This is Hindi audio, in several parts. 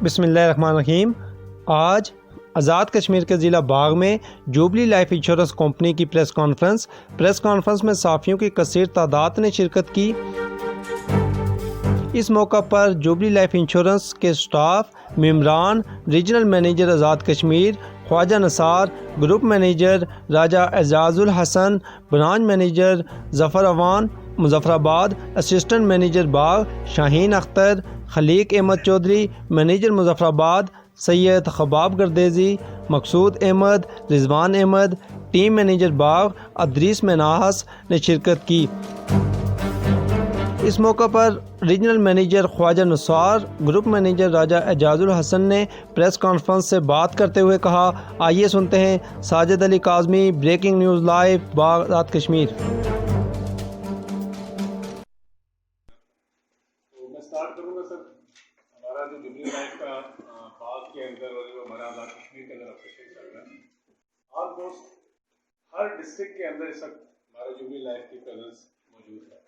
बिस्मिल्लाहिर्रहमानिर्रहीम। आज आज़ाद कश्मीर के ज़िला बाग में जुबली लाइफ इंश्योरेंस कंपनी की प्रेस कॉन्फ्रेंस में साफ़ियों की कसीर तादाद ने शिरकत की। इस मौका पर जुबली लाइफ इंश्योरेंस के स्टाफ, मेम्बरान, regional manager Azad Kashmir, Khwaja Nasar, group manager Raja Ejazul Hasan, branch manager Zafar Awan Muzaffarabad, assistant manager Bagh Shaheen Akhtar, Khaliq Ahmed Chaudhry, manager Muzaffarabad Syed Khabab Gardezi, Maqsood Ahmed, Rizwan Ahmed, team manager Bagh Idrees Manhas ने शिरकत की। इस मौका पर regional manager Khwaja Nasar, group manager Raja Ejazul Hasan ने प्रेस कॉन्फ्रेंस से बात करते हुए कहा, आइए सुनते हैं Sajid Ali Kazmi, breaking news live Bagh Azad Kashmir. Start करूँगा सर। हमारा जो जुबली लाइफ का बाग के अंदर और जो हमारा आज़ाद कश्मीर के अंदर ऑपरेशन चल रहा है, ऑलमोस्ट हर डिस्ट्रिक्ट के अंदर इस वक्त हमारा जुबली लाइफ की प्रेजेंस मौजूद है।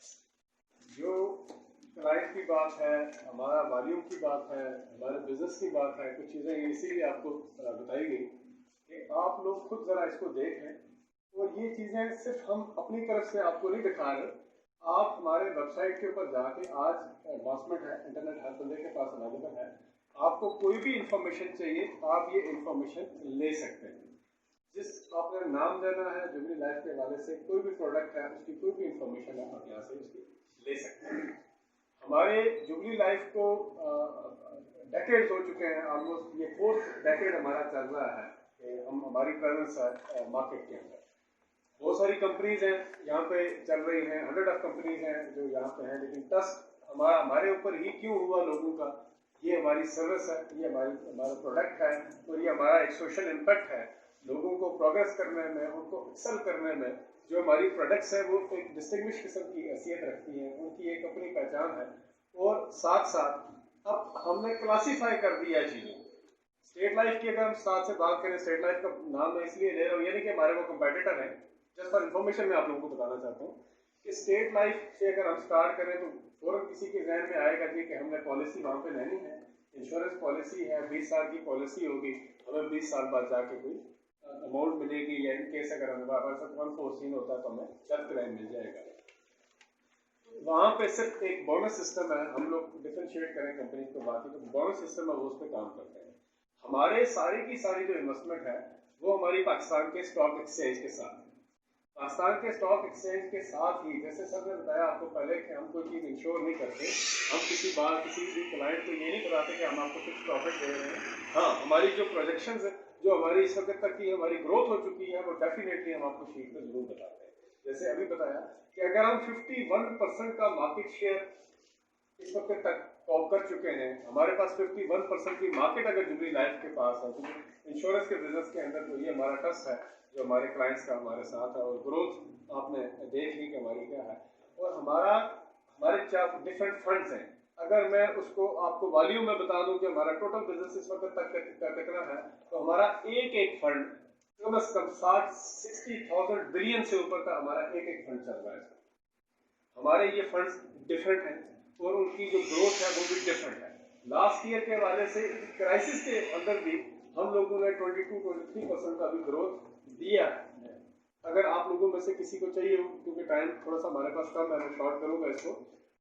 जो क्लाइंट की बात है, हमारा वॉल्यूम की बात है, हमारे बिजनेस की बात है, कुछ चीज़ें इसीलिए आपको बताई गई कि आप लोग खुद ज़रा इसको देख लें। और ये चीज़ें सिर्फ हम अपनी तरफ से आपको नहीं दिखा रहे, आप हमारे वेबसाइट के ऊपर जाके, आज एडवांसमेंट है, इंटरनेट हर बंदे के पास अवेलेबल है, आपको कोई भी इंफॉर्मेशन चाहिए आप ये इंफॉर्मेशन ले सकते हैं। जिस आपने नाम देना है जुबली लाइफ के हवाले से, कोई भी प्रोडक्ट है, उसकी कोई भी इंफॉर्मेशन है, आप यहाँ से उसकी ले सकते हैं। हमारे जुबली लाइफ को डेकेड्स हो चुके हैं, ऑलमोस्ट ये 4th डेकेड हमारा चल रहा है कि हमारी प्रेजेंस है मार्केट के अंदर। बहुत सारी कंपनीज हैं यहाँ पे चल रही हैं, 100 ऑफ कंपनीज हैं जो यहाँ पे हैं, लेकिन ट्रस्ट हमारे ऊपर ही क्यों हुआ लोगों का? ये हमारी सर्विस है, ये हमारा प्रोडक्ट है, और ये हमारा एक सोशल इम्पैक्ट है लोगों को प्रोग्रेस करने में, उनको एक्सेल करने में। जो हमारी प्रोडक्ट्स हैं वो एक डिस्टिंग्विश किस्म की हैसियत रखती हैं, उनकी एक अपनी पहचान है। और साथ साथ अब हमने क्लासीफाई कर दिया है चीज़ों को। स्टेट लाइफ की अगर हम साथ से बात करें, स्टेट लाइफ का नाम मैं इसलिए ले रहा हूँ, यानी कि हमारे वो कंपेटिटर हैं। जस्ट फॉर इन्फॉर्मेशन मैं आप लोगों को बताना चाहता हूँ कि स्टेट लाइफ से अगर हम स्टार्ट करें तो फौरन किसी के जहन में आएगा जी कि हमने पॉलिसी वहाँ पे लेनी है, इंश्योरेंस पॉलिसी है, 20 साल की पॉलिसी होगी, हमें 20 साल बाद जाके कोई अमाउंट मिलेगी, या इन केस अगर हमारे पास अनफोर्सीन होता है तो हमें चल क्लेम मिल जाएगा। वहाँ पे सिर्फ एक बोनस सिस्टम है, हम लोग डिफरेंशिएट करें कंपनी को, बाकी तो बोनस सिस्टम है वो उस पर काम करते हैं। हमारे सारी की सारी जो इन्वेस्टमेंट है वो हमारी पाकिस्तान के स्टॉक एक्सचेंज के साथ, पाकिस्तान के स्टॉक एक्सचेंज के साथ ही, जैसे सर ने बताया आपको पहले कि हम कोई चीज़ इंश्योर नहीं करते, हम किसी बार किसी भी क्लाइंट को ये नहीं बताते कि हम आपको कुछ प्रॉफिट दे रहे हैं। हाँ, हमारी जो प्रोजेक्शंस है, जो हमारी इस वक्त तक की हमारी ग्रोथ हो चुकी है, वो डेफिनेटली हम आपको शीट पर जरूर बताते हैं। जैसे अभी बताया कि अगर हम 51% का मार्केट शेयर इस वक्त तक टॉप कर चुके हैं, हमारे पास 51% की मार्केट अगर जुबली लाइफ के पास है, तो इंश्योरेंस के बिजनेस के अंदर, तो ये हमारा ट्रस्ट है जो हमारे क्लाइंट्स का हमारे साथ है। और ग्रोथ आपने देख ली कि हमारी क्या है। और हमारे 4 डिफरेंट फंड्स हैं। अगर मैं उसको आपको वॉल्यूम में बता दूं कि हमारा टोटल बिजनेस इस वक्त तक कितना है, तो हमारा एक फंड कम से कम 60,000 बिलियन से ऊपर का हमारा एक फंड चल रहा है। हमारे ये फंड्स डिफरेंट हैं और उनकी जो ग्रोथ है वो भी डिफरेंट है। लास्ट ईयर के हवाले से क्राइसिस के अंदर भी हम लोगों ने 22-23% का भी ग्रोथ दिया है। अगर आप लोगों में से किसी को चाहिए, क्योंकि टाइम थोड़ा सा हमारे पास कम है, मैं शॉर्ट करूंगा इसको,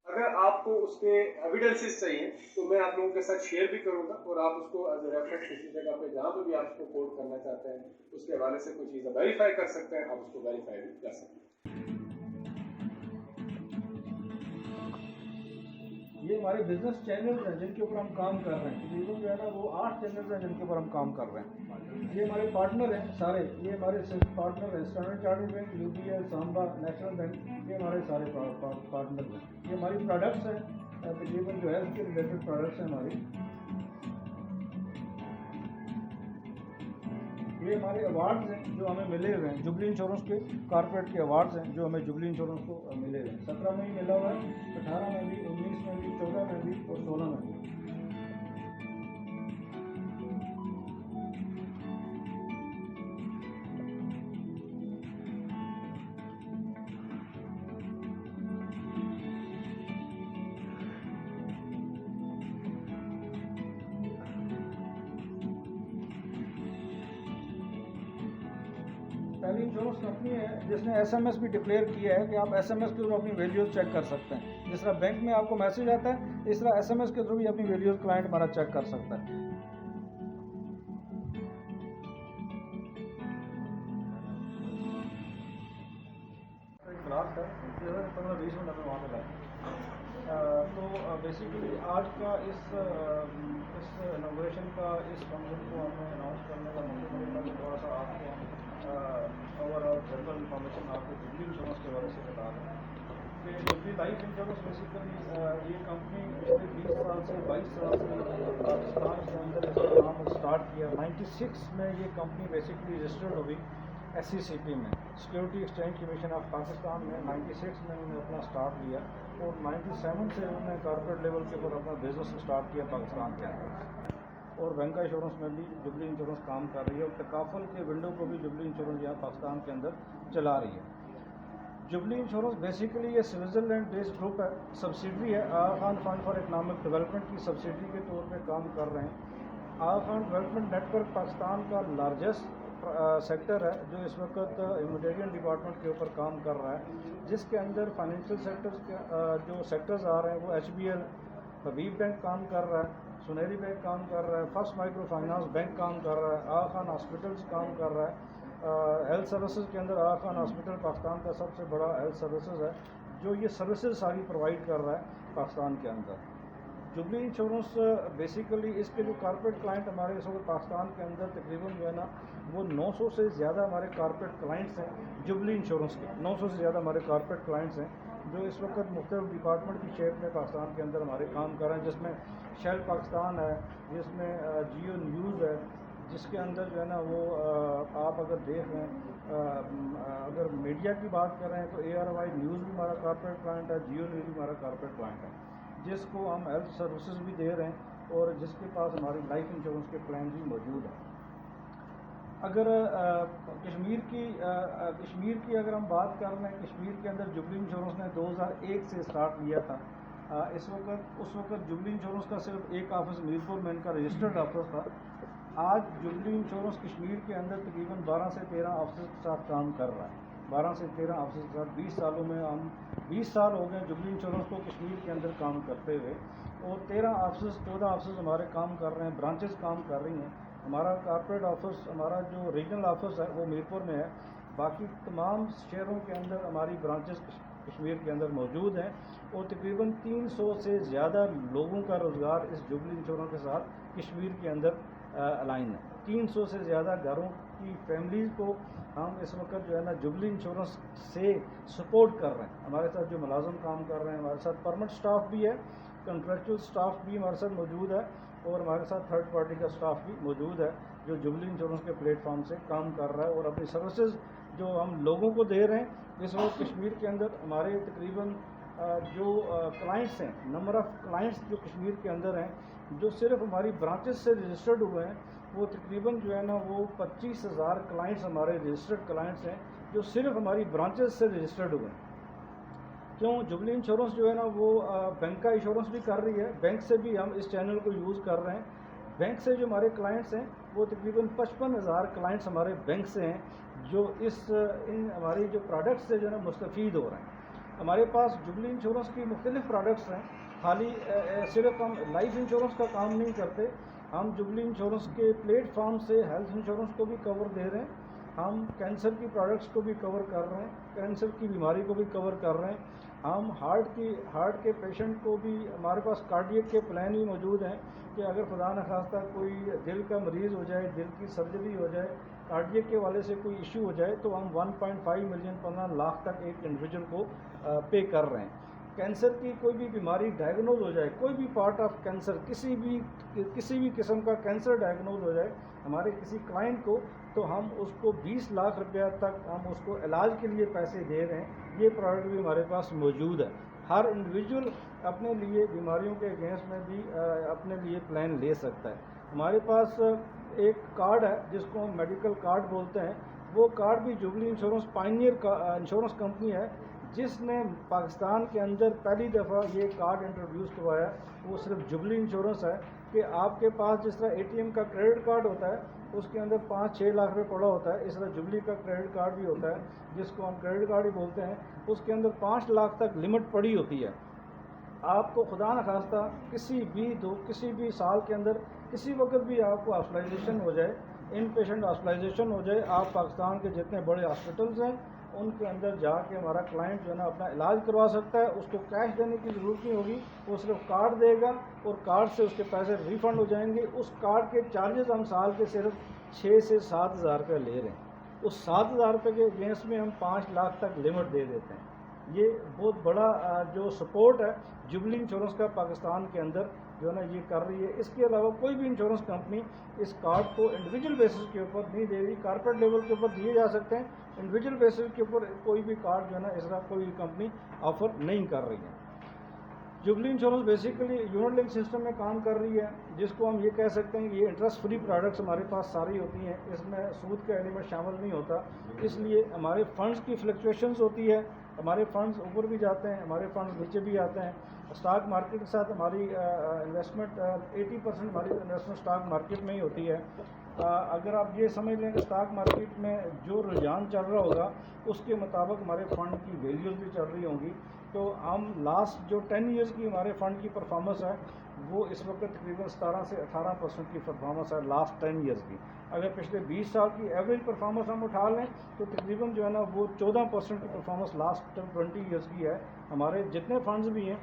अगर आपको उसके एविडेंसेस चाहिए तो मैं आप लोगों के साथ शेयर भी करूंगा, और आप उसको एज ए रेफरेंस किसी जगह पे जहाँ पे भी आप उसको कोट करना चाहते हैं उसके हवाले से कोई चीज़ वेरीफाई कर सकते हैं, आप उसको वेरीफाई भी कर सकते हैं। ये हमारे बिजनेस चैनल हैं जिनके ऊपर हम काम कर रहे हैं, तकरीबन जो है ना वो 8 चैनल हैं जिनके ऊपर हम काम कर रहे हैं। ये हमारे पार्टनर हैं सारे, ये हमारे पार्टनर हैं, standard chartered bank, UBL, Samba, national bank, ये हमारे सारे पार्टनर हैं। ये हमारी प्रोडक्ट्स हैं, तकरीबन जो हेल्थ के रिलेटेड प्रोडक्ट्स हैं हमारी। ये हमारे अवार्ड्स हैं जो हमें मिले हुए हैं, जुबली इंश्योरेंस के कॉर्पोरेट के अवार्ड्स हैं जो हमें जुबली इंश्योरेंस को मिले हुए हैं। 17 में ही मिला हुआ है, 18 में भी, 19 में भी, 14 में भी और 16 में भी। पहली इंश्योरेंस कंपनी है जिसने SMS भी डिक्लेयर किया है कि आप SMS के थ्रू अपनी वैल्यूज़ चेक कर सकते हैं। जिस तरह बैंक में आपको मैसेज आता है, इस तरह SMS के थ्रू भी अपनी वैल्यूज़ क्लाइंट हमारा चेक कर सकता है। क्लास है 15-20 मिनट में वहाँ पे लाए। तो बेसिकली आज का इस इनॉग्रेशन का इस फंक्शन को हमने अनाउंस करने का मकसद था कि थोड़ा सा आपको ओवरऑल जनरल इंफॉर्मेशन आपको जुबली इंश्योरेंस के बारे से बता दें कि जुबली लाइफ इंश्योरेंस बेसिकली ये कंपनी पिछले 20 साल से 22 साल से पाकिस्तान के अंदर इसका काम स्टार्ट किया। 96 में ये कंपनी बेसिकली रजिस्टर्ड हुई SECP में, security exchange commission of Pakistan में। 96 में उन्होंने अपना स्टार्ट लिया और 97 से उन्होंने कॉर्पोरेट लेवल के ऊपर अपना बिजनेस स्टार्ट किया पाकिस्तान के अंदर। और बैंक इंश्योरेंस में भी जुबली इंश्योरेंस काम कर रही है और तकाफुल के विंडो को भी जुबली इंश्योरेंस यहाँ पाकिस्तान के अंदर चला रही है। जुबली इंश्योरेंस बेसिकली ये स्विट्ज़रलैंड बेस्ड ग्रुप है, सब्सिडरी है। Aga Khan fund for economic development की सब्सिडरी के तौर पे काम कर रहे हैं। आगा खान डेवलपमेंट नेटवर्क पाकिस्तान का लार्जेस्ट सेक्टर है जो इस वक्त ह्यूमैनिटेरियन डिपार्टमेंट के ऊपर काम कर रहा है, जिसके अंदर फाइनेंशियल सेक्टर्स के जो सेक्टर्स आ रहे हैं वो HBL हबीब बैंक काम कर रहा है, सुनहरी बैंक काम कर रहा है, फर्स्ट माइक्रो फाइनेंस बैंक काम कर रहा है, आगा खान हॉस्पिटल्स काम कर रहा है। हेल्थ सर्विसेज के अंदर आगा खान हॉस्पिटल पाकिस्तान का सबसे बड़ा हेल्थ सर्विसेज है जो ये सर्विसेज सारी प्रोवाइड कर रहा है पाकिस्तान के अंदर। जुबली इंश्योरेंस बेसिकली इसके जो कॉर्पोरेट क्लाइंट हमारे इस वक्त पाकिस्तान के अंदर तकरीबन जो है ना वो 900 से ज़्यादा हमारे कॉर्पोरेट क्लाइंट्स हैं जुबली इंश्योरेंस के। 900 से ज़्यादा हमारे कॉर्पोरेट क्लाइंट्स हैं जो इस वक्त मुख्तलिफ डिपार्टमेंट की शेप में पाकिस्तान के अंदर हमारे काम कर रहे हैं, जिसमें शेल पाकिस्तान है, जिसमें जियो न्यूज़ है, जिसके अंदर जो है ना वो आप अगर देख रहे हैं अगर मीडिया की बात कर रहे हैं तो ARY न्यूज़ भी हमारा कॉर्पोरेट क्लाइंट है, जियो न्यूज़ भी हमारा कॉर्पोरेट क्लाइंट है, जिसको हम हेल्थ सर्विसेज भी दे रहे हैं और जिसके पास हमारी लाइफ इंश्योरेंस के प्लान भी मौजूद हैं। अगर कश्मीर की अगर हम बात कर रहे हैं, कश्मीर के अंदर जुबली इंश्योरेंस ने 2001 से स्टार्ट लिया था। उस वक्त जुबली इंश्योरेंस का सिर्फ एक ऑफिस मीरपुर में इनका रजिस्टर्ड ऑफिस था। आज जुबली इंश्योरेंस कश्मीर के अंदर तकरीबन 12 से 13 ऑफिस के साथ काम कर रहा है। 12 से 13 ऑफिस के साथ 20 सालों में हम 20 साल हो गए जुबली इंश्योरेंस को कश्मीर के अंदर काम करते हुए और 13 ऑफिस 14 ऑफिस हमारे काम कर रहे हैं, ब्रांचेस काम कर रही हैं। हमारा कॉर्पोरेट ऑफिस, हमारा जो रीजनल ऑफिस है वो मीरपुर में है। बाकी तमाम शहरों के अंदर हमारी ब्रांचेस कश्मीर के अंदर मौजूद हैं और तकरीबन 300 से ज़्यादा लोगों का रोज़गार इस जुबली इंश्योरेंस के साथ कश्मीर के अंदर अलाइन है। 300 से ज़्यादा घरों की फैमिलीज़ को हम इस वक्त जो है ना जुबली इंश्योरेंस से सपोर्ट कर रहे हैं। हमारे साथ जो मुलाजिम काम कर रहे हैं, हमारे साथ परमानेंट स्टाफ भी है, कंट्रेक्चुअल स्टाफ भी हमारे साथ मौजूद है और हमारे साथ थर्ड पार्टी का स्टाफ भी मौजूद है जो जुबली इंश्योरेंस के प्लेटफॉर्म से काम कर रहा है और अपनी सर्विसेज जो हम लोगों को दे रहे हैं। इस वक्त कश्मीर के अंदर हमारे तकरीबन जो क्लाइंट्स हैं, नंबर ऑफ़ क्लाइंट्स जो कश्मीर के अंदर हैं जो सिर्फ हमारी ब्रांचेस से रजिस्टर्ड हुए हैं वो तकरीबन जो है ना वो 25,000 क्लाइंट्स हमारे रजिस्टर्ड क्लाइंट्स हैं जो सिर्फ हमारी ब्रांचेस से रजिस्टर्ड हुए हैं। क्यों? जुबली इंश्योरेंस जो है ना वो बैंक का इंश्योरेंस भी कर रही है, बैंक से भी हम इस चैनल को यूज़ कर रहे हैं। बैंक से जो हमारे क्लाइंट्स हैं वो तकरीबन 55,000 क्लाइंट्स हमारे बैंक से हैं जो इन हमारी जो प्रोडक्ट्स से जो है ना मुस्तफ़ीद हो रहे हैं। हमारे पास जुबली इंश्योरेंस की मुख्तलिफ प्रोडक्ट्स हैं, खाली सिर्फ हम लाइफ इंश्योरेंस का काम नहीं करते, हम जुबली इंश्योरेंस के प्लेटफॉर्म से हेल्थ इंश्योरेंस को भी कवर दे रहे हैं, हम कैंसर की प्रोडक्ट्स को भी कवर कर रहे हैं, कैंसर की बीमारी को भी कवर कर रहे हैं, हम हार्ट के पेशेंट को भी, हमारे पास कार्डियक के प्लान भी मौजूद हैं कि अगर खुदा न खास्ता कोई दिल का मरीज़ हो जाए, दिल की सर्जरी हो जाए, कार्डियक के वाले से कोई इशू हो जाए तो हम 1.5 मिलियन 15 लाख तक एक इंडिविजुअल को पे कर रहे हैं। कैंसर की कोई भी बीमारी डायग्नोज हो जाए, कोई भी पार्ट ऑफ कैंसर, किसी भी किस्म का कैंसर डायग्नोज हो जाए हमारे किसी क्लाइंट को, तो हम उसको 20 लाख रुपया तक हम उसको इलाज के लिए पैसे दे रहे हैं। ये प्रोडक्ट भी हमारे पास मौजूद है। हर इंडिविजुअल अपने लिए बीमारियों के अगेंस्ट में भी अपने लिए प्लान ले सकता है। हमारे पास एक कार्ड है जिसको हम मेडिकल कार्ड बोलते हैं, वो कार्ड भी जुबली इंश्योरेंस पायनियर का इंश्योरेंस कंपनी है जिसने पाकिस्तान के अंदर पहली दफ़ा ये कार्ड इंट्रोड्यूस करवाया वो सिर्फ जुबली इंश्योरेंस है कि आपके पास जिस तरह एटीएम का क्रेडिट कार्ड होता है उसके अंदर 5-6 लाख रुपए पड़ा होता है, इस तरह जुबली का क्रेडिट कार्ड भी होता है जिसको हम क्रेडिट कार्ड ही बोलते हैं। उसके अंदर 5 लाख तक लिमिट पड़ी होती है। आपको खुदा न खास्ता किसी भी साल के अंदर किसी वक्त भी आपको हॉस्पिटलाइजेशन हो जाए, इन पेशेंट हॉस्पिटलाइजेशन हो जाए, आप पाकिस्तान के जितने बड़े हॉस्पिटल्स हैं उनके अंदर जाके हमारा क्लाइंट जो है ना अपना इलाज करवा सकता है। उसको कैश देने की ज़रूरत नहीं होगी, वो सिर्फ कार्ड देगा और कार्ड से उसके पैसे रिफ़ंड हो जाएंगे। उस कार्ड के चार्जेस हम साल के सिर्फ 6 से 7 हज़ार रुपये ले रहे हैं। उस 7 हज़ार रुपये के अगेंस्ट में हम 5 लाख तक लिमिट दे देते हैं। ये बहुत बड़ा जो सपोर्ट है जुबली इंश्योरेंस का पाकिस्तान के अंदर जो है ना ये कर रही है। इसके अलावा कोई भी इंश्योरेंस कंपनी इस कार्ड को इंडिविजुअल बेसिस के ऊपर नहीं दे रही, कारपोरेट लेवल के ऊपर दिए जा सकते हैं, इंडिविजुअल बेसिस के ऊपर कोई भी कार्ड जो है ना इसका कोई कंपनी ऑफर नहीं कर रही है। Jubilee insurance basically unit link system में काम कर रही है, जिसको हम ये कह सकते हैं कि ये इंटरेस्ट फ्री प्रोडक्ट्स हमारे पास सारी होती हैं, इसमें सूद का एलिमेंट शामिल नहीं होता। इसलिए हमारे फंड्स की फ्लक्चुएशंस होती है, हमारे फंड्स ऊपर भी जाते हैं, हमारे फंड्स नीचे भी आते हैं। स्टॉक मार्केट के साथ हमारी इन्वेस्टमेंट 80% हमारी इन्वेस्टमेंट स्टॉक मार्केट में ही होती है। अगर आप ये समझ लें कि स्टॉक मार्केट में जो रुझान चल रहा होगा उसके मुताबिक हमारे फ़ंड की वैल्यूज़ भी चल रही होंगी। तो हम लास्ट जो 10 ईयर्स की हमारे फ़ंड की परफॉर्मेंस है वो इस वक्त तकरीबन 17 से 18% की परफॉर्मेंस है लास्ट 10 ईयर्स की। अगर पिछले 20 साल की एवरेज परफॉर्मेंस हम उठा लें तो तकरीबन जो है ना वो 14% की परफॉर्मेंस लास्ट 20 ईयर्स की है। हमारे जितने फंड्स भी हैं,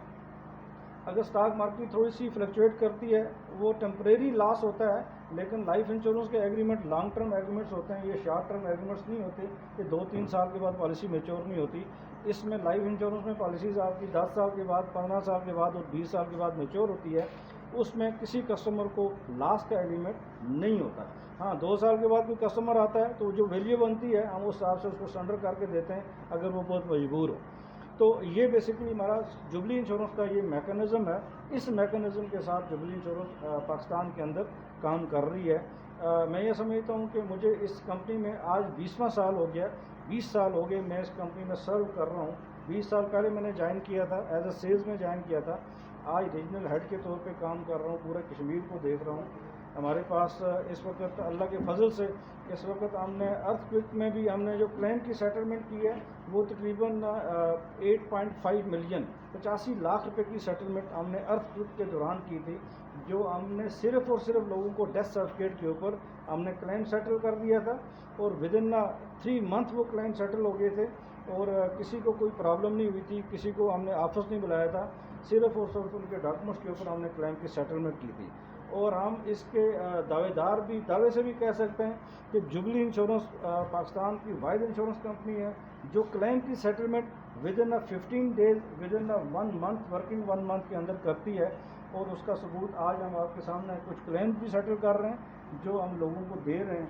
अगर स्टॉक मार्केट थोड़ी सी फ्लक्चुएट करती है वो टेम्परेरी लॉस होता है, लेकिन लाइफ इंश्योरेंस के एग्रीमेंट लॉन्ग टर्म एग्रीमेंट्स होते हैं, ये शॉर्ट टर्म एग्रीमेंट्स नहीं होते कि 2-3 साल के बाद पॉलिसी मैच्योर नहीं होती। इसमें लाइफ इंश्योरेंस में पॉलिसीज़ आपकी 10 साल के बाद, 15 साल के बाद और 20 साल के बाद मैच्योर होती है। उसमें किसी कस्टमर को लॉस का एलिमेंट नहीं होता। हाँ, 2 साल के बाद कोई कस्टमर आता है तो जो वैल्यू बनती है हम उस हिसाब से उसको सरेंडर करके देते हैं अगर वो बहुत मजबूर हो। तो ये बेसिकली हमारा जुबली इंश्योरेंस का ये मैकेनिज़्म है। इस मैकेनिज़्म के साथ जुबली इंश्योरेंस पाकिस्तान के अंदर काम कर रही है। मैं ये समझता हूँ कि मुझे इस कंपनी में आज 20वां साल हो गया, 20 साल हो गए मैं इस कंपनी में सर्व कर रहा हूँ। 20 साल पहले मैंने ज्वाइन किया था, एज अ सेल्स में ज्वाइन किया था। आज रीजनल हेड के तौर पे काम कर रहा हूँ, पूरे कश्मीर को देख रहा हूँ। हमारे पास इस वक्त अल्लाह के फजल से इस वक्त हमने अर्थक्वेक में भी हमने जो क्लेम की सेटलमेंट की है वो तकरीबन 8.5 मिलियन 85 लाख रुपए की सेटलमेंट हमने अर्थक्वेक के दौरान की थी, जो हमने सिर्फ और सिर्फ लोगों को डेथ सर्टिफिकेट के ऊपर हमने क्लेम सेटल कर दिया था और विद इन 3 मंथ वो क्लेम सेटल हो गए थे और किसी को कोई प्रॉब्लम नहीं हुई थी, किसी को हमने ऑफिस नहीं बुलाया था, सिर्फ और सिर्फ उनके डॉक्यूमेंट्स के ऊपर हमने क्लेम की सेटलमेंट की थी। और हम इसके दावे से भी कह सकते हैं कि जुबली इंश्योरेंस पाकिस्तान की वाइड इंश्योरेंस कंपनी है जो क्लेम की settlement with in 15 days, with in 1 month, working 1 month के अंदर करती है। और उसका सबूत आज हम आपके सामने कुछ क्लेम भी सेटल कर रहे हैं जो हम लोगों को दे रहे हैं।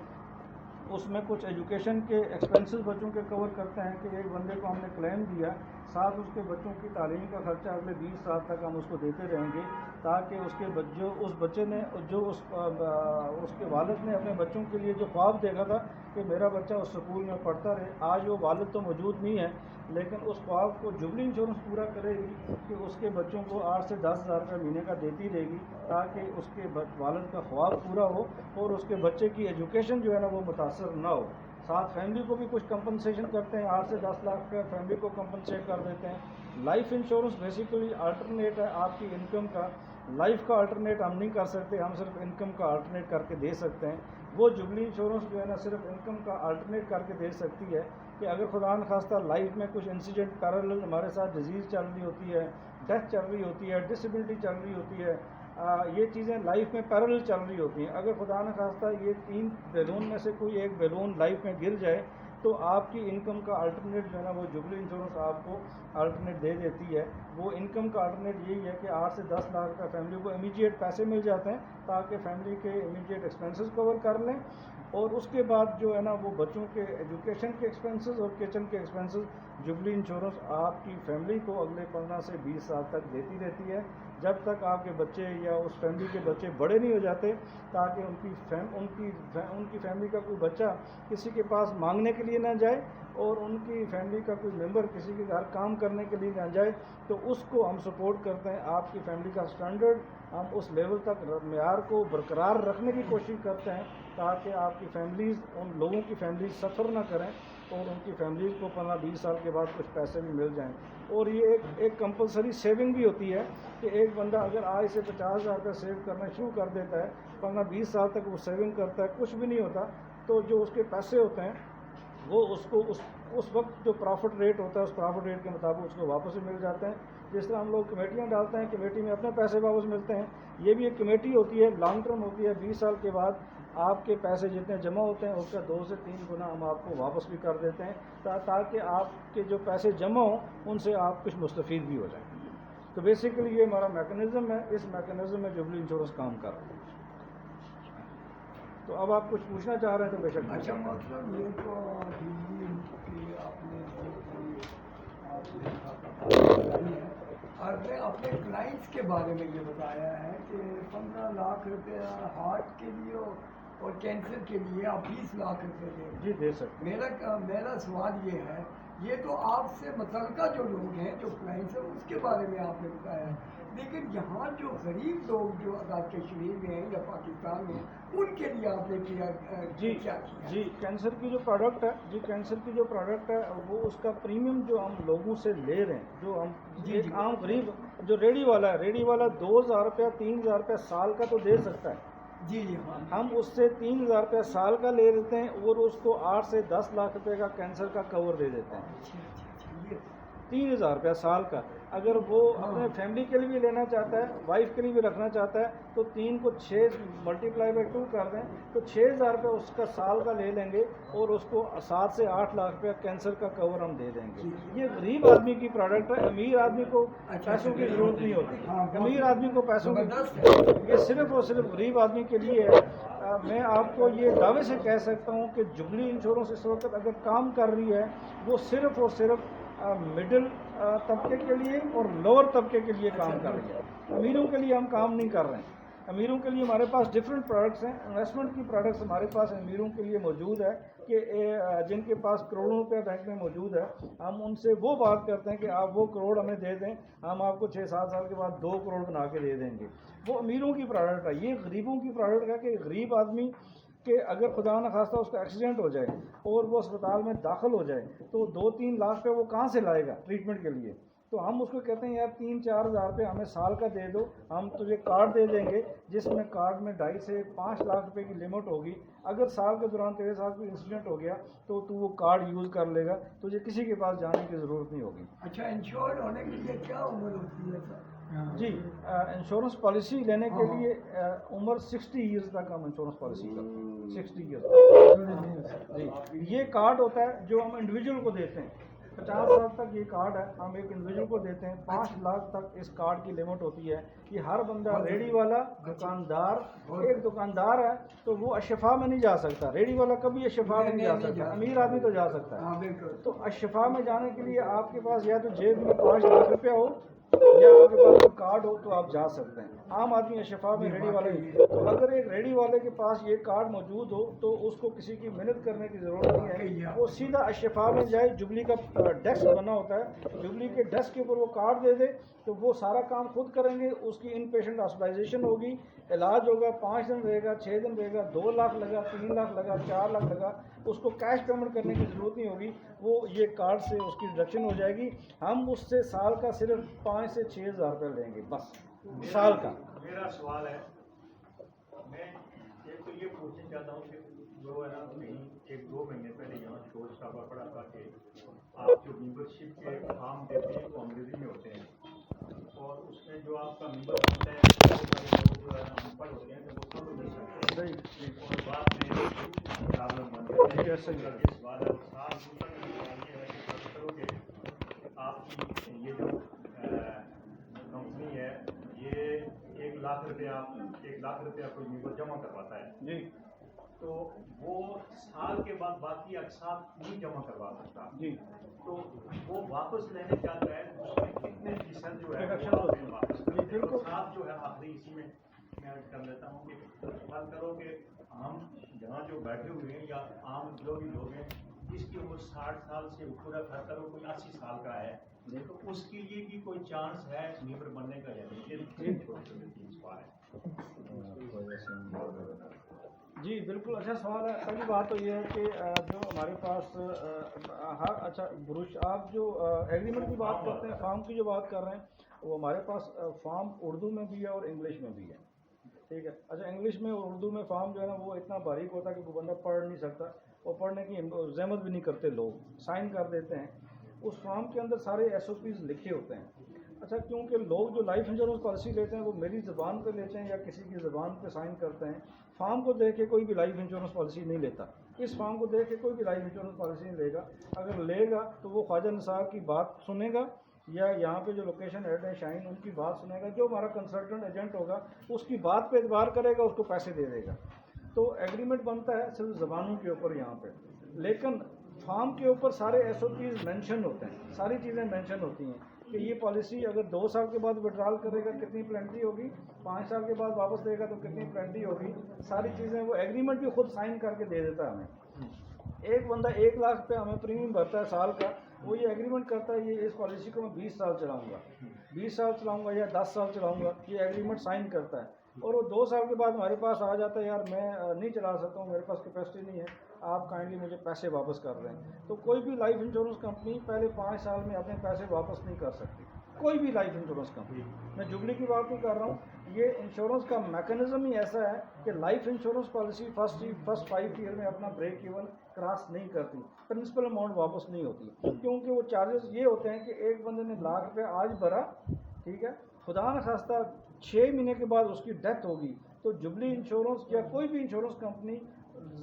उसमें कुछ एजुकेशन के एक्सपेंसेस बच्चों के कवर करते हैं कि एक बंदे को हमने क्लेम दिया, साथ उसके बच्चों की तालीम का खर्चा अगले 20 साल तक हम उसको देते रहेंगे, ताकि उसके बच्चों उस बच्चे ने जो उसके वालिद ने अपने बच्चों के लिए जो ख्वाब देखा था कि मेरा बच्चा उस स्कूल में पढ़ता रहे, आज वो वालिद तो मौजूद नहीं है, लेकिन उस ख्वाब को जुबली इंश्योरेंस पूरा करेगी कि उसके बच्चों को 8 से 10 हज़ार रुपये महीने का देती रहेगी ताकि उसके वालिद का ख्वाब पूरा हो और उसके बच्चे की एजुकेशन जो है ना वो मुतासर ना हो। साथ फैमिली को भी कुछ कंपनसेशन करते हैं, 8 से 10 लाख का फैमिली को कंपनसेट कर देते हैं। लाइफ इंश्योरेंस बेसिकली अल्टरनेट है आपकी इनकम का, लाइफ का अल्टरनेट हम नहीं कर सकते, हम सिर्फ इनकम का अल्टरनेट करके दे सकते हैं। वो जुबली इंश्योरेंस जो है ना सिर्फ इनकम का अल्टरनेट करके दे सकती है कि अगर खुदा न खास्ता लाइफ में कुछ इंसिडेंट पैरेलल हमारे साथ डिजीज़ चल रही होती है, डेथ चल रही होती है, डिसेबिलिटी चल रही होती है, ये चीज़ें लाइफ में पैरेलल चल रही होती हैं। अगर खुदा न खास्ता ये 3 बैलून में से कोई एक बैलून लाइफ में गिर जाए तो आपकी इनकम का अल्टरनेट जो है ना वो जुबली इंश्योरेंस आपको अल्टरनेट दे देती है। वो इनकम का अल्टरनेट यही है कि 8 से 10 लाख का फैमिली को इमीडिएट पैसे मिल जाते हैं ताकि फैमिली के इमीडिएट एक्सपेंसेस कवर कर लें और उसके बाद जो है ना वो बच्चों के एजुकेशन के एक्सपेंसेस और किचन के एक्सपेंसेस जुबली इंश्योरेंस आपकी फैमिली को अगले 15 से 20 साल तक देती रहती है। जब तक आपके बच्चे या उस फैमिली के बच्चे बड़े नहीं हो जाते, ताकि उनकी फैमिली का कोई बच्चा किसी के पास मांगने के लिए ना जाए और उनकी फैमिली का कोई मेंबर किसी के घर काम करने के लिए ना जाए, तो उसको हम सपोर्ट करते हैं। आपकी फैमिली का स्टैंडर्ड हम उस लेवल तक मेयार को बरकरार रखने की कोशिश करते हैं, ताकि आपकी फैमिलीज़, उन लोगों की फैमिलीज सफ़र ना करें और उनकी फैमिलीज़ को 15-20 साल के बाद कुछ पैसे भी मिल जाएं। और ये एक कंपलसरी सेविंग भी होती है कि एक बंदा अगर आज से 50,000 रुपये सेव करना शुरू कर देता है, 15-20 साल तक वो सेविंग करता है, कुछ भी नहीं होता, तो जो उसके पैसे होते हैं वो उसको उस वक्त जो प्रॉफिट रेट होता है उस प्रॉफिट रेट के मुताबिक उसको वापस भी मिल जाते हैं। जिस तरह हम लोग कमेटियाँ डालते हैं, कमेटी में अपने पैसे वापस मिलते हैं, ये भी एक कमेटी होती है, लॉन्ग टर्म होती है। 20 साल के बाद आपके पैसे जितने जमा होते हैं उसका 2 से 3 गुना हम आपको वापस भी कर देते हैं, ताकि आपके जो पैसे जमा हों उनसे आप कुछ मुस्तफ़ीद भी हो जाएं। तो बेसिकली ये हमारा मैकेनिज़्म है, इस मैकेनिज़्म में जुबली इंश्योरेंस काम कर रहा है। तो अब आप कुछ पूछना चाह रहे हैं तो बेशक। अच्छा, मतलब ये तो आपने अपने क्लाइंट्स के बारे में ये बताया है कि 15 लाख रुपया हार्ट के लिए और कैंसर के लिए आप 20 लाख रुपये दें। जी दे सकते। मेरा सवाल ये है, ये तो आपसे मुतल्लिका जो लोग हैं, जो क्लाइंट्स हैं, उसके बारे में आपने बताया है, लेकिन यहाँ जो गरीब लोग जो आज़ाद कश्मीर में हैं या पाकिस्तान में, उनके लिए आपने क्या किया? जी कैंसर की जो प्रोडक्ट है, कैंसर की जो प्रोडक्ट है वो उसका प्रीमियम जो हम लोगों से ले रहे हैं, जो हम एक आम गरीब जो रेडी वाला 2,000 रुपया 3,000 रुपया साल का तो दे सकता है। जी हाँ, हम उससे 3,000 रुपया साल का ले लेते हैं और उसको 8 से 10 लाख रुपए का कैंसर का कवर दे देते हैं। 3,000 रुपया साल का। अगर वो अपने फैमिली के लिए भी लेना चाहता है, वाइफ के लिए भी रखना चाहता है, तो 3 को 6 मल्टीप्लाई बाई 2 कर दें तो 6,000 रुपये उसका साल का ले लेंगे और उसको 7 से 8 लाख रुपया कैंसर का कवर हम दे देंगे। ये गरीब आदमी की प्रोडक्ट है, अमीर आदमी को पैसों की ज़रूरत नहीं होती। अमीर आदमी को पैसों की, ये सिर्फ और सिर्फ गरीब आदमी के लिए है। मैं आपको ये दावे से कह सकता हूँ कि जुबली इंश्योरेंस इस वक्त अगर काम कर रही है वो सिर्फ और सिर्फ मिडिल तबके के लिए और लोअर तबके के लिए काम कर रही है। अमीरों के लिए हम काम नहीं कर रहे हैं। अमीरों के लिए हमारे पास डिफरेंट प्रोडक्ट्स हैं, इन्वेस्टमेंट की प्रोडक्ट्स हमारे पास अमीरों के लिए मौजूद है कि जिनके पास करोड़ों रुपये बैंक में मौजूद है, हम उनसे वो बात करते हैं कि आप वो करोड़ हमें दे दें, हम आपको 6-7 साल के बाद 2 करोड़ बना के दे देंगे। वो अमीरों की प्रोडक्ट है। ये गरीबों की प्रोडक्ट है कि गरीब आदमी कि अगर खुदा न खास्ता उसका एक्सीडेंट हो जाए और वो अस्पताल में दाखिल हो जाए तो 2-3 लाख रुपये वो कहाँ से लाएगा ट्रीटमेंट के लिए। तो हम उसको कहते हैं यार 3-4 हज़ार रुपये हमें साल का दे दो, हम तुझे कार्ड दे देंगे जिसमें कार्ड में 2.5 से 5 लाख रुपए की लिमिट होगी। अगर साल के दौरान तेरे साथ कोई इंसिडेंट हो गया तो तू वो कार्ड यूज़ कर लेगा, तुझे किसी के पास जाने की ज़रूरत नहीं होगी। अच्छा, इंश्योर्ड होने के लिए क्या उम्र होती है सर? जी इंश्योरेंस पॉलिसी लेने के लिए उम्र 60 ईयर्स तक हम इंश्योरेंस पॉलिसी करते हैं। 60 ईयर्स जी। ये कार्ड होता है जो हम इंडिविजुअल को देते हैं, 50 साल तक ये कार्ड है, हम एक इंडिविजुअल को देते हैं। 5 लाख तक इस कार्ड की लिमिट होती है कि हर बंदा, रेडी वाला, दुकानदार, एक दुकानदार है तो वो अशफा में नहीं जा सकता, रेडी वाला कभी अशफा में नहीं जा सकता, अमीर आदमी तो जा सकता है। तो अशफा में जाने के लिए आपके पास या तो जेब में 5 लाख रुपया हो या आपके पास कोई कार्ड हो तो आप जा सकते हैं। आम आदमी अशफा में रेडी वाले, तो अगर एक रेडी वाले के पास ये कार्ड मौजूद हो तो उसको किसी की मेहनत करने की ज़रूरत नहीं है, वो सीधा अशफा में जाए। जुबली का डेस्क बना होता है, जुबली के डेस्क के ऊपर वो कार्ड दे दे तो वो सारा काम खुद करेंगे। उसकी इन पेशेंट हॉस्पिटलाइजेशन होगी, इलाज होगा, 5 दिन रहेगा, 6 दिन रहेगा, 2 लाख लगा, 3 लाख लगा, 4 लाख लगा, उसको कैश पेमेंट करने की ज़रूरत नहीं होगी। वो ये कार्ड से उसकी डिडक्शन हो जाएगी। हम उससे साल का सिर्फ 5 से 6 हज़ार रुपये लेंगे बस साल का। मेरा सवाल है, मैं एक तो ये पूछना चाहता हूँ कि जो है ना, कहीं 1-2 महीने पहले यहाँ शोर शराबा पड़ा था कि आप जो मेंबरशिप के फॉर्म देते हैं वो अंग्रेजी में होते हैं और उसमें जो आपका मेंबर बनता है जो है ना अनपढ़ होते हैं तो वो सब नहीं सकते और बाद में प्रॉब्लम बन जाती है। कैसे इस बात करोगे आपकी ये जो कंपनी है ये 1 लाख रुपया कोई मेंबर जमा करवाता है जी, तो वो साल के बाद बाकी अकसात नहीं जमा करवा सकता जी। तो वो वापस लेने जाता है उसमें कितने फीसद जो है Deduction वो आपने वापस कर जी, देते हैं। बिल्कुल। तो साथ जो है आखिरी इसी में मैं कर लेता हूँ कि बात करो कि हम जहाँ जो बैठे हुए हैं या आम जो भी लोग हैं जिसकी उम्र 60 साल से ऊपर है, फर्क करो कोई 80 साल का है तो उसके लिए भी कोई चांस है मेंबर बनने का या नहीं? ये छोटे छोटे 3 सवाल है। जी बिल्कुल, अच्छा सवाल है। पहली बात तो ये है कि जो हमारे पास हर अच्छा बुरुश आप जो एग्रीमेंट की बात करते हैं, फार्म की जो बात कर रहे हैं, वो हमारे पास फार्म उर्दू में भी है और इंग्लिश में भी है, ठीक है। अच्छा इंग्लिश में और उर्दू में फार्म जो है ना वो इतना बारीक होता है कि कोई बंदा पढ़ नहीं सकता और पढ़ने की जहमत भी नहीं करते, लोग साइन कर देते हैं। उस फार्म के अंदर सारे SOPs लिखे होते हैं। अच्छा क्योंकि लोग जो लाइफ इंश्योरेंस पॉलिसी लेते हैं वो मेरी ज़बान पे लेते हैं या किसी की ज़बान पे साइन करते हैं। फार्म को देख के कोई भी लाइफ इंश्योरेंस पॉलिसी नहीं लेता, इस फार्म को देख के कोई भी लाइफ इंश्योरेंस पॉलिसी नहीं लेगा। अगर लेगा तो वो ख्वाजा निसार की बात सुनेगा या यहाँ पे जो लोकेशन हेड है शाइन उनकी बात सुनेगा, जो हमारा कंसल्टेंट एजेंट होगा उसकी बात पे एतबार करेगा, उसको पैसे दे देगा। तो एग्रीमेंट बनता है सिर्फ ज़बानों के ऊपर यहाँ पे, लेकिन फार्म के ऊपर सारे SOPs मेंशन होते हैं, सारी चीज़ें मेंशन होती हैं कि ये पॉलिसी अगर 2 साल के बाद विड्रॉल करेगा कितनी पेनल्टी होगी, 5 साल के बाद वापस देगा तो कितनी पेनल्टी होगी, सारी चीज़ें वो एग्रीमेंट भी खुद साइन करके दे देता है हमें। एक बंदा 1 लाख रुपये हमें प्रीमियम भरता है साल का, वो ये एग्रीमेंट करता है ये इस पॉलिसी को मैं 20 साल चलाऊँगा, 20 साल चलाऊँगा या 10 साल चलाऊँगा, ये एग्रीमेंट साइन करता है। और वो 2 साल के बाद हमारे पास आ जाता है, यार मैं नहीं चला सकता हूँ, मेरे पास कैपेसिटी नहीं है, आप काइंडली मुझे पैसे वापस कर रहे हैं। तो कोई भी लाइफ इंश्योरेंस कंपनी पहले 5 साल में अपने पैसे वापस नहीं कर सकती, कोई भी लाइफ इंश्योरेंस कंपनी। मैं जुबली की बात नहीं कर रहा हूँ, ये इंश्योरेंस का मैकेनिज्म ही ऐसा है कि life insurance policy first 5 year में अपना ब्रेक इवन क्रॉस नहीं करती, प्रिंसिपल अमाउंट वापस नहीं होती, क्योंकि वो चार्जेस ये होते हैं कि एक बंदे ने लाख रुपये आज भरा, ठीक है, खुदा न खास्ता 6 महीने के बाद उसकी डेथ होगी तो जुबली इंश्योरेंस या कोई भी इंश्योरेंस कंपनी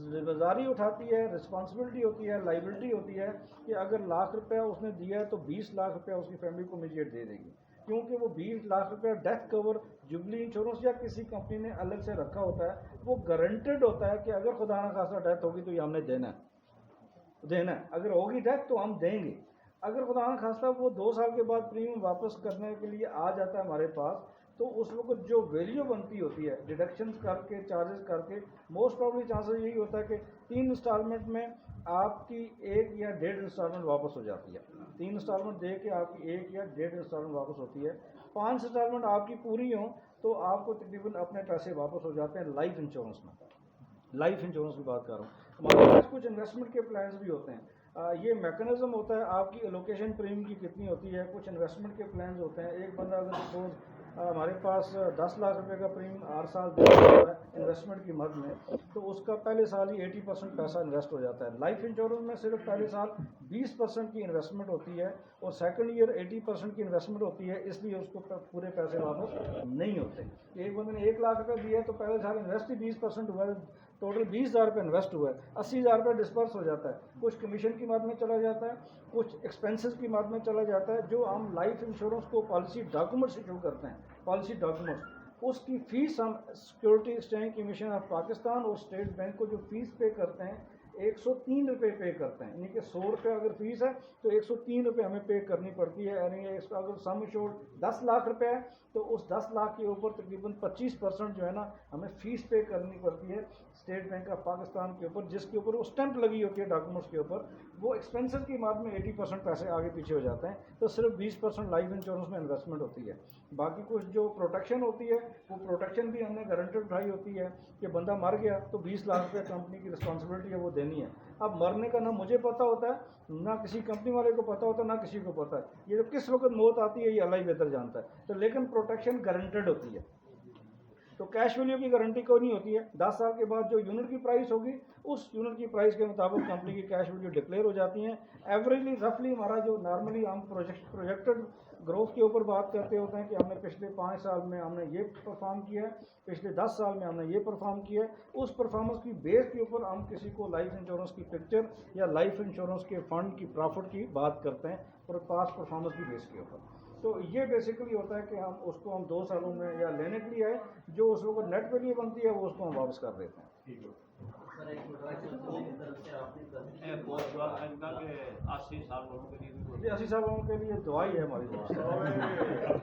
जिम्मेदारी उठाती है, रिस्पॉन्सिबिलिटी होती है, लाइबिलिटी होती है कि अगर लाख रुपया उसने दिया है तो 20 लाख रुपया उसकी फैमिली को इमीडिएट दे देगी, क्योंकि वो 20 लाख रुपया डेथ कवर जुबली इंश्योरेंस या किसी कंपनी ने अलग से रखा होता है, वो गारंटेड होता है कि अगर खुदा न खास्ता डेथ होगी तो ये हमने देना है, अगर होगी डेथ तो हम देंगे। अगर खुदा न खास्ता वो 2 साल के बाद प्रीमियम वापस करने के लिए आ जाता है हमारे पास, तो उस वक्त जो वैल्यू बनती होती है डिडक्शंस करके, चार्जेस करके, मोस्ट प्रॉब्ली चांसेस यही होता है कि 3 इंस्टॉलमेंट में आपकी 1 या 1.5 इंस्टॉलमेंट वापस हो जाती है। 3 इंस्टॉलमेंट दे के आपकी 1 या 1.5 इंस्टॉलमेंट वापस होती है। 5 इंस्टॉलमेंट आपकी पूरी हो तो आपको तकरीबन अपने पैसे वापस हो जाते हैं लाइफ इंश्योरेंस में। लाइफ इंश्योरेंस की बात कर रहा हूँ। हमारे पास कुछ इन्वेस्टमेंट के प्लान्स भी होते हैं, ये मैकेनिज्म होता है आपकी एलोकेशन प्रीमियम की कितनी होती है, कुछ इन्वेस्टमेंट के प्लान्स होते हैं। एक बंदा अगर सपोज हमारे पास 10 लाख रुपए का प्रीमियम हर साल दे रहा है इन्वेस्टमेंट की मद में, तो उसका पहले साल ही 80% पैसा इन्वेस्ट हो जाता है। लाइफ इंश्योरेंस में सिर्फ पहले साल 20% की इन्वेस्टमेंट होती है और सेकंड ईयर 80% की इन्वेस्टमेंट होती है, इसलिए उसको पूरे पैसे वापस नहीं होते। एक बंदे ने 1 लाख रुपये दिया तो पहले साल इन्वेस्ट ही 20% हुआ है, टोटल 20,000 रुपये इन्वेस्ट हुआ है, 80,000 रुपये डिस्पर्स हो जाता है, कुछ कमीशन की मद में चला जाता है, कुछ एक्सपेंसेस की मद में चला जाता है। जो हम लाइफ इंश्योरेंस को पॉलिसी डॉक्यूमेंट्स इशू करते हैं, पॉलिसी डॉक्यूमेंट्स, उसकी फ़ीस हम security exchange commission of Pakistan और स्टेट बैंक को जो फ़ीस पे करते हैं 103 रुपये पे करते हैं, यानी कि 100 रुपये अगर फीस है तो 103 रुपये हमें पे करनी पड़ती है। यानी इसका अगर सम एश्योर्ड 10 लाख रुपये है तो उस 10 लाख के ऊपर तकरीबन 25% जो है ना हमें फ़ीस पे करनी पड़ती है स्टेट बैंक ऑफ पाकिस्तान के ऊपर, जिसके ऊपर वो स्टैंप लगी होती है डॉक्यूमेंट्स के ऊपर। वो एक्सपेंसेस की माद में 80% पैसे आगे पीछे हो जाते हैं, तो सिर्फ 20% लाइफ इंश्योरेंस में इन्वेस्टमेंट होती है। बाकी कुछ जो प्रोटेक्शन होती है वो प्रोटेक्शन भी हमने गारंटेड उठाई होती है कि बंदा मर गया तो 20 लाख रुपये कंपनी की रिस्पॉन्सिबिलिटी है वो देनी है। अब मरने का ना मुझे पता होता है, ना किसी कंपनी वाले को पता होता है, ना किसी को पता है। ये तो किस वक्त मौत आती है ये अल्लाह ही बेहतर जानता है। तो लेकिन प्रोटेक्शन गारंटेड होती है, तो कैश वैल्यू की गारंटी कोई नहीं होती है। 10 साल के बाद जो यूनिट की प्राइस होगी उस यूनिट की प्राइस के मुताबिक कंपनी की कैश वैल्यू डिक्लेयर हो जाती हैं। एवरेजली रफली हमारा जो नॉर्मली हम प्रोजेक्टेड ग्रोथ के ऊपर बात करते होते हैं कि हमने पिछले 5 साल में हमने ये परफॉर्म किया है, पिछले 10 साल में हमने ये परफॉर्म किया है, उस परफॉर्मेंस की बेस के ऊपर हम किसी को लाइफ इंश्योरेंस की पिक्चर या लाइफ इंश्योरेंस के फंड की प्रॉफिट की बात करते हैं और पास परफॉर्मेंस की बेस के ऊपर। तो ये बेसिकली होता है कि हम उसको 2 सालों में या लेने के लिए आए, जो उस वक्त नेट वैल्यू बनती है वो उसको हम वापस कर देते हैं। ठीक है। जी 80 साल लोगों के लिए दुआ ही है हमारी तरफ से।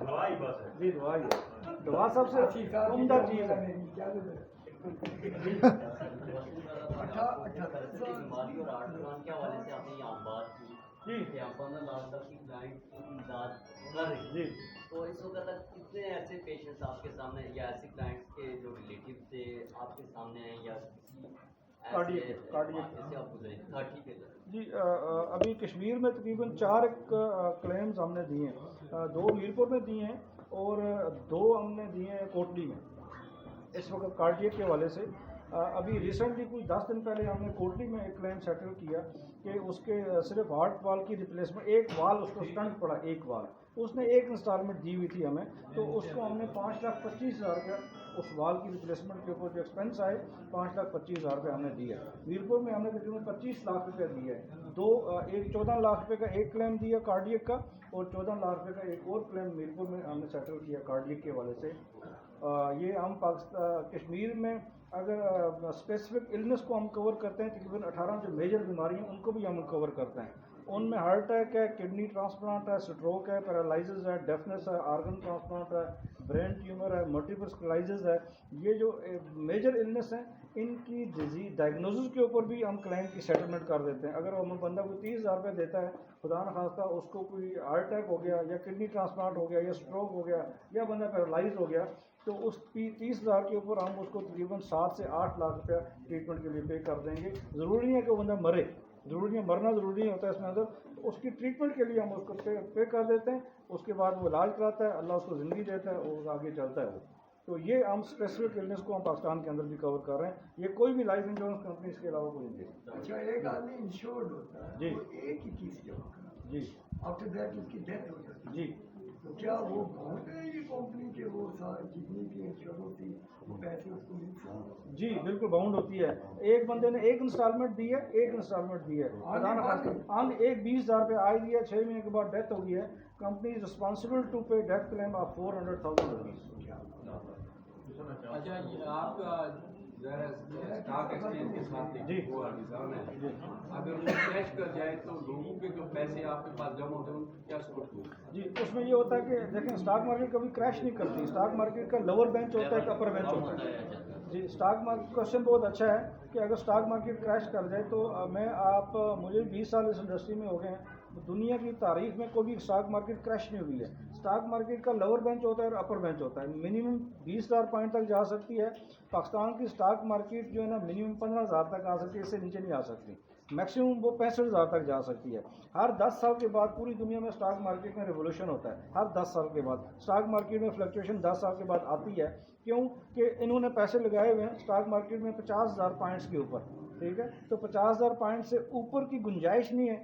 दुआ ही बस है। जी दुआ ही है, दुआ सबसे उम्दा चीज़ है। बीमारी और आर्टवान के हवाले से आपने यहाँ बात की जी कि आप 15 लाख तक की क्लाइंट की इमदाद कर रही हैं। जी तो इस वक्त तक कितने ऐसे पेशेंट्स आपके सामने या ऐसे क्लाइंट्स के जो रिलेटिव थे आपके सामने हैं या किसी कार्डियक से आप गुजरे? हाँ ठीक है सर। जी अभी कश्मीर में तकरीबन 4 क्लेम्स हमने दिए हैं, 2 मीरपुर में दिए हैं और 2 हमने दिए हैं कोटली में इस वक्त कार्डियक के हवाले से। अभी रिसेंटली कुछ 10 दिन पहले हमने कोटली में एक क्लेम सेटल किया कि उसके सिर्फ हार्ट वाल की रिप्लेसमेंट, एक वाल उसको स्टंट पड़ा, एक वाल उसने एक इंस्टॉलमेंट दी हुई थी हमें, तो उसको हमने 5,25,000 रुपया उस वाल की रिप्लेसमेंट के ऊपर जो एक्सपेंस आए 5,25,000 रुपये हमने दिया। वीरपुर में हमने तकरीबन 25 लाख रुपये दिए हैं। एक 14 लाख रुपये का एक क्लेम दिया कार्डियक का और 14 लाख रुपये का एक और क्लेम मीरपुर में हमने सेटल किया कार्डियक के हवाले से। ये हम कश्मीर में अगर स्पेसिफिक इलनेस को हम कवर करते हैं, तकरीबन 18 जो मेजर बीमारी हैं उनको भी हम कवर करते हैं। उनमें हार्ट अटैक है, किडनी ट्रांसप्लांट है, स्ट्रोक है, पैरालिसिस है, डेफनेस है, आर्गन ट्रांसप्लांट है, ब्रेन ट्यूमर है, मल्टीपल स्क्लेरोसिस है। ये जो मेजर इलनेस हैं इनकी डिजीज डायग्नोसिस के ऊपर भी हम क्लाइंट की सेटलमेंट कर देते हैं। अगर हम बंदा कोई 30,000 रुपये देता है, खुदा न खास्ता उसको कोई हार्ट अटैक हो गया या किडनी ट्रांसप्लांट हो गया या स्ट्रोक हो गया या बंदा पैरालाइज हो गया, तो उस 30,000 के ऊपर हम उसको तकरीबन 7 से 8 लाख रुपया ट्रीटमेंट के लिए पे कर देंगे। ज़रूरी नहीं है कि वो बंदा मरे, ज़रूरी नहीं, मरना ज़रूरी नहीं होता है इसमें अंदर। तो उसकी ट्रीटमेंट के लिए हम उसको पे कर देते हैं, उसके बाद वो इलाज कराता है, अल्लाह उसको ज़िंदगी देता है और आगे चलता है वो। तो ये हम स्पेसिफिक इलनेस को हम पाकिस्तान के अंदर भी कवर कर रहे हैं। ये कोई भी लाइफ इंश्योरेंस कंपनी इसके अलावा कोई नहीं देती। अच्छा, एक आदमी इंश्योर्ड होता है जी। वो एक ही चीज जमा कराता जी है, आफ्टर दैट उसकी डेथ हो जाती है, जी तो क्या वो बाउंड है ये कंपनी के वो सारी जितनी भी इंश्योरेंस थी वो पैसे उसको मिल सकते? जी बिल्कुल बाउंड होती है। एक बंदे ने एक इंस्टॉलमेंट दी है, एक इंस्टॉलमेंट दी है, एक 20,000 रुपये आज दिया, 6 महीने के बाद डेथ हो गई है, कंपनी इज रिस्पॉन्सिबल टू पे डेथ क्लेम ऑफ 400,000 रुपीज़। अच्छा, ये आपका स्टॉक एक्सचेंज के साथ एक जी। वो निज़ाम है, अगर वो क्रैश कर जाए तो लोगों के जो पैसे आपके पास जमा होते हैं उनको क्या सूट होगी? जी उसमें ये होता है कि देखें स्टॉक मार्केट कभी क्रैश नहीं करती। स्टॉक मार्केट का लोअर बेंच होता है, एक अपर बेंच होता है। जी स्टॉक मार्केट क्वेश्चन बहुत अच्छा है कि अगर स्टॉक मार्केट क्रैश कर जाए तो मुझे 20 साल इस इंडस्ट्री में हो गए हैं, दुनिया की तारीख में कोई भी स्टॉक मार्केट क्रैश नहीं हुई है। स्टॉक मार्केट का लोअर बेंच होता है और अपर बेंच होता है। मिनिमम 20,000 पॉइंट तक जा सकती है। पाकिस्तान की स्टॉक मार्केट जो है ना मिनिमम 15,000 तक आ सकती है, इससे नीचे नहीं आ सकती। मैक्सिमम वो 65,000 तक जा सकती है। हर 10 साल के बाद पूरी दुनिया में स्टॉक मार्केट में रिवोल्यूशन होता है। हर 10 साल के बाद स्टॉक मार्केट में फ्लक्चुएशन 10 साल के बाद आती है। क्यों कि इन्होंने पैसे लगाए हुए हैं स्टॉक मार्केट में 50,000 पॉइंट्स के ऊपर, ठीक है। तो 50,000 पॉइंट से ऊपर की गुंजाइश नहीं है।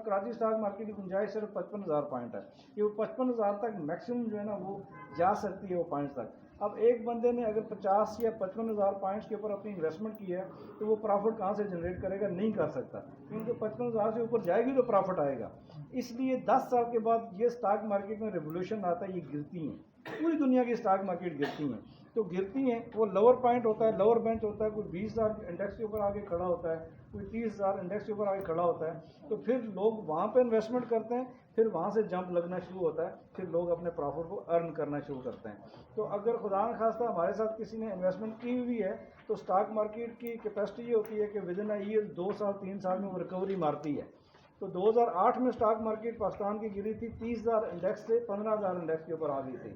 कराची स्टॉक मार्केट की गुंजाइश सिर्फ 55,000 पॉइंट है। ये वो 55,000 तक मैक्सिमम जो है ना वो जा सकती है वो पॉइंट्स तक। अब एक बंदे ने अगर 50 या 55,000 पॉइंट्स के ऊपर अपनी इन्वेस्टमेंट की है तो वो प्रॉफिट कहाँ से जनरेट करेगा? नहीं कर सकता, क्योंकि 55,000 से ऊपर जाएगी तो प्रॉफिट आएगा। इसलिए 10 साल के बाद ये स्टॉक मार्केट में रिवोल्यूशन आता है, ये गिरती हैं। पूरी दुनिया की स्टॉक मार्केट गिरती हैं। तो गिरती हैं, वो लोअर पॉइंट होता है, लोअर बेंच होता है। कोई 20,000 इंडेक्स के ऊपर आगे खड़ा होता है, कोई 30,000 इंडेक्स के ऊपर आगे खड़ा होता है। तो फिर लोग वहाँ पे इन्वेस्टमेंट करते हैं, फिर वहाँ से जंप लगना शुरू होता है, फिर लोग अपने प्रॉफिट को अर्न करना शुरू करते हैं। तो अगर खुदा न खास्ता हमारे साथ किसी ने इन्वेस्टमेंट की हुई है तो स्टॉक मार्केट की कैपेसिटी ये होती है कि विद इन अ ईयर 2 साल 3 साल में वो रिकवरी मारती है। तो 2008 में स्टॉक मार्केट पाकिस्तान की गिरी थी 30,000 इंडेक्स से 15,000 इंडेक्स के ऊपर आ गई थी।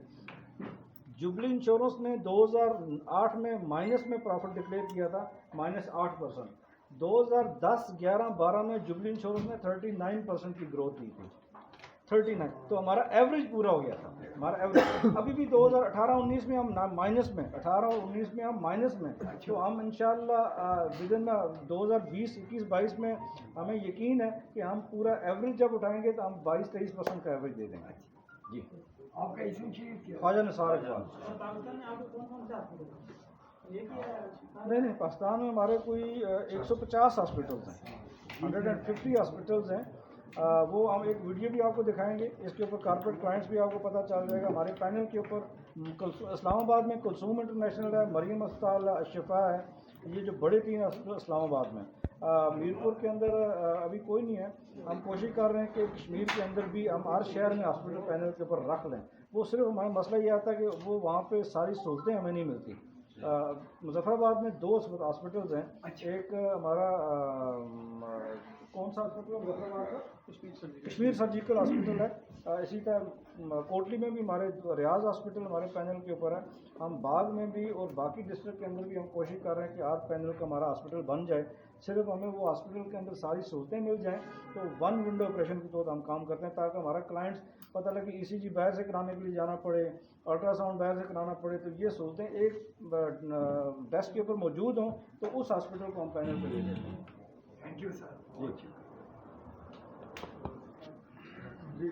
जुबली इंश्योरेंस ने 2008 में माइनस में प्रॉफिट डिक्लेयर किया था, -8%। 2010, 11, 12 में जुबली इंश्योरेंस ने 39% की ग्रोथ दी थी, 39। तो हमारा एवरेज पूरा हो गया था, हमारा एवरेज। अभी भी 2018-19 में हम माइनस में, 18 और 19 में हम माइनस में। तो हम इंशाल्लाह विद इन 2020-21-22 में हमें यकीन है कि हम पूरा एवरेज जब उठाएंगे तो हम 22-23% का एवरेज दे देंगे। जी आपका इसमें चीज क्या? ख्वाजा निसार इकबाल। नहीं, पाकिस्तान में हमारे कोई 150 हॉस्पिटल्स हैं, 150 हॉस्पिटल्स हैं। वो हम एक वीडियो भी आपको दिखाएंगे, इसके ऊपर कॉर्पोरेट क्लाइंट्स भी आपको पता चल जाएगा। हमारे पैनल के ऊपर इस्लामाबाद में कुलसूम इंटरनेशनल है, मरियम अस्पताल, शिफा है, ये जो बड़े 3 हॉस्पिटल इस्लामाबाद में, मीरपुर के अंदर अभी कोई नहीं है। हम कोशिश कर रहे हैं कि कश्मीर के अंदर भी हम हर शहर में हॉस्पिटल पैनल के ऊपर रख लें। वो सिर्फ हमारा मसला ये आता है कि वो वहाँ पे सारी सहूलतें हमें नहीं मिलती। मुजफ्फराबाद में 2 हॉस्पिटल्स हैं। एक हमारा कौन सा हॉस्पिटल है मुजफ्फराबाद का? कश्मीर सर्जिकल हॉस्पिटल है। इसी तरह कोटली में भी हमारे रियाज हॉस्पिटल हमारे पैनल के ऊपर है। हम बाग में भी और बाकी डिस्ट्रिक्ट के अंदर भी हम कोशिश कर रहे हैं कि हर पैनल का हमारा हॉस्पिटल बन जाए। सिर्फ हमें वो हॉस्पिटल के अंदर सारी सहूलतें मिल जाएं तो 1 विंडो ऑपरेशन के तौर हम काम करते हैं, ताकि हमारा क्लाइंट्स पता लगे ECG बाहर से कराने के लिए जाना पड़े, अल्ट्रासाउंड बाहर से कराना पड़े, तो ये सहूलतें एक डेस्क के ऊपर मौजूद हों तो उस हॉस्पिटल को हम पैनल पर ले लेते हैं। Thank you sir. जी।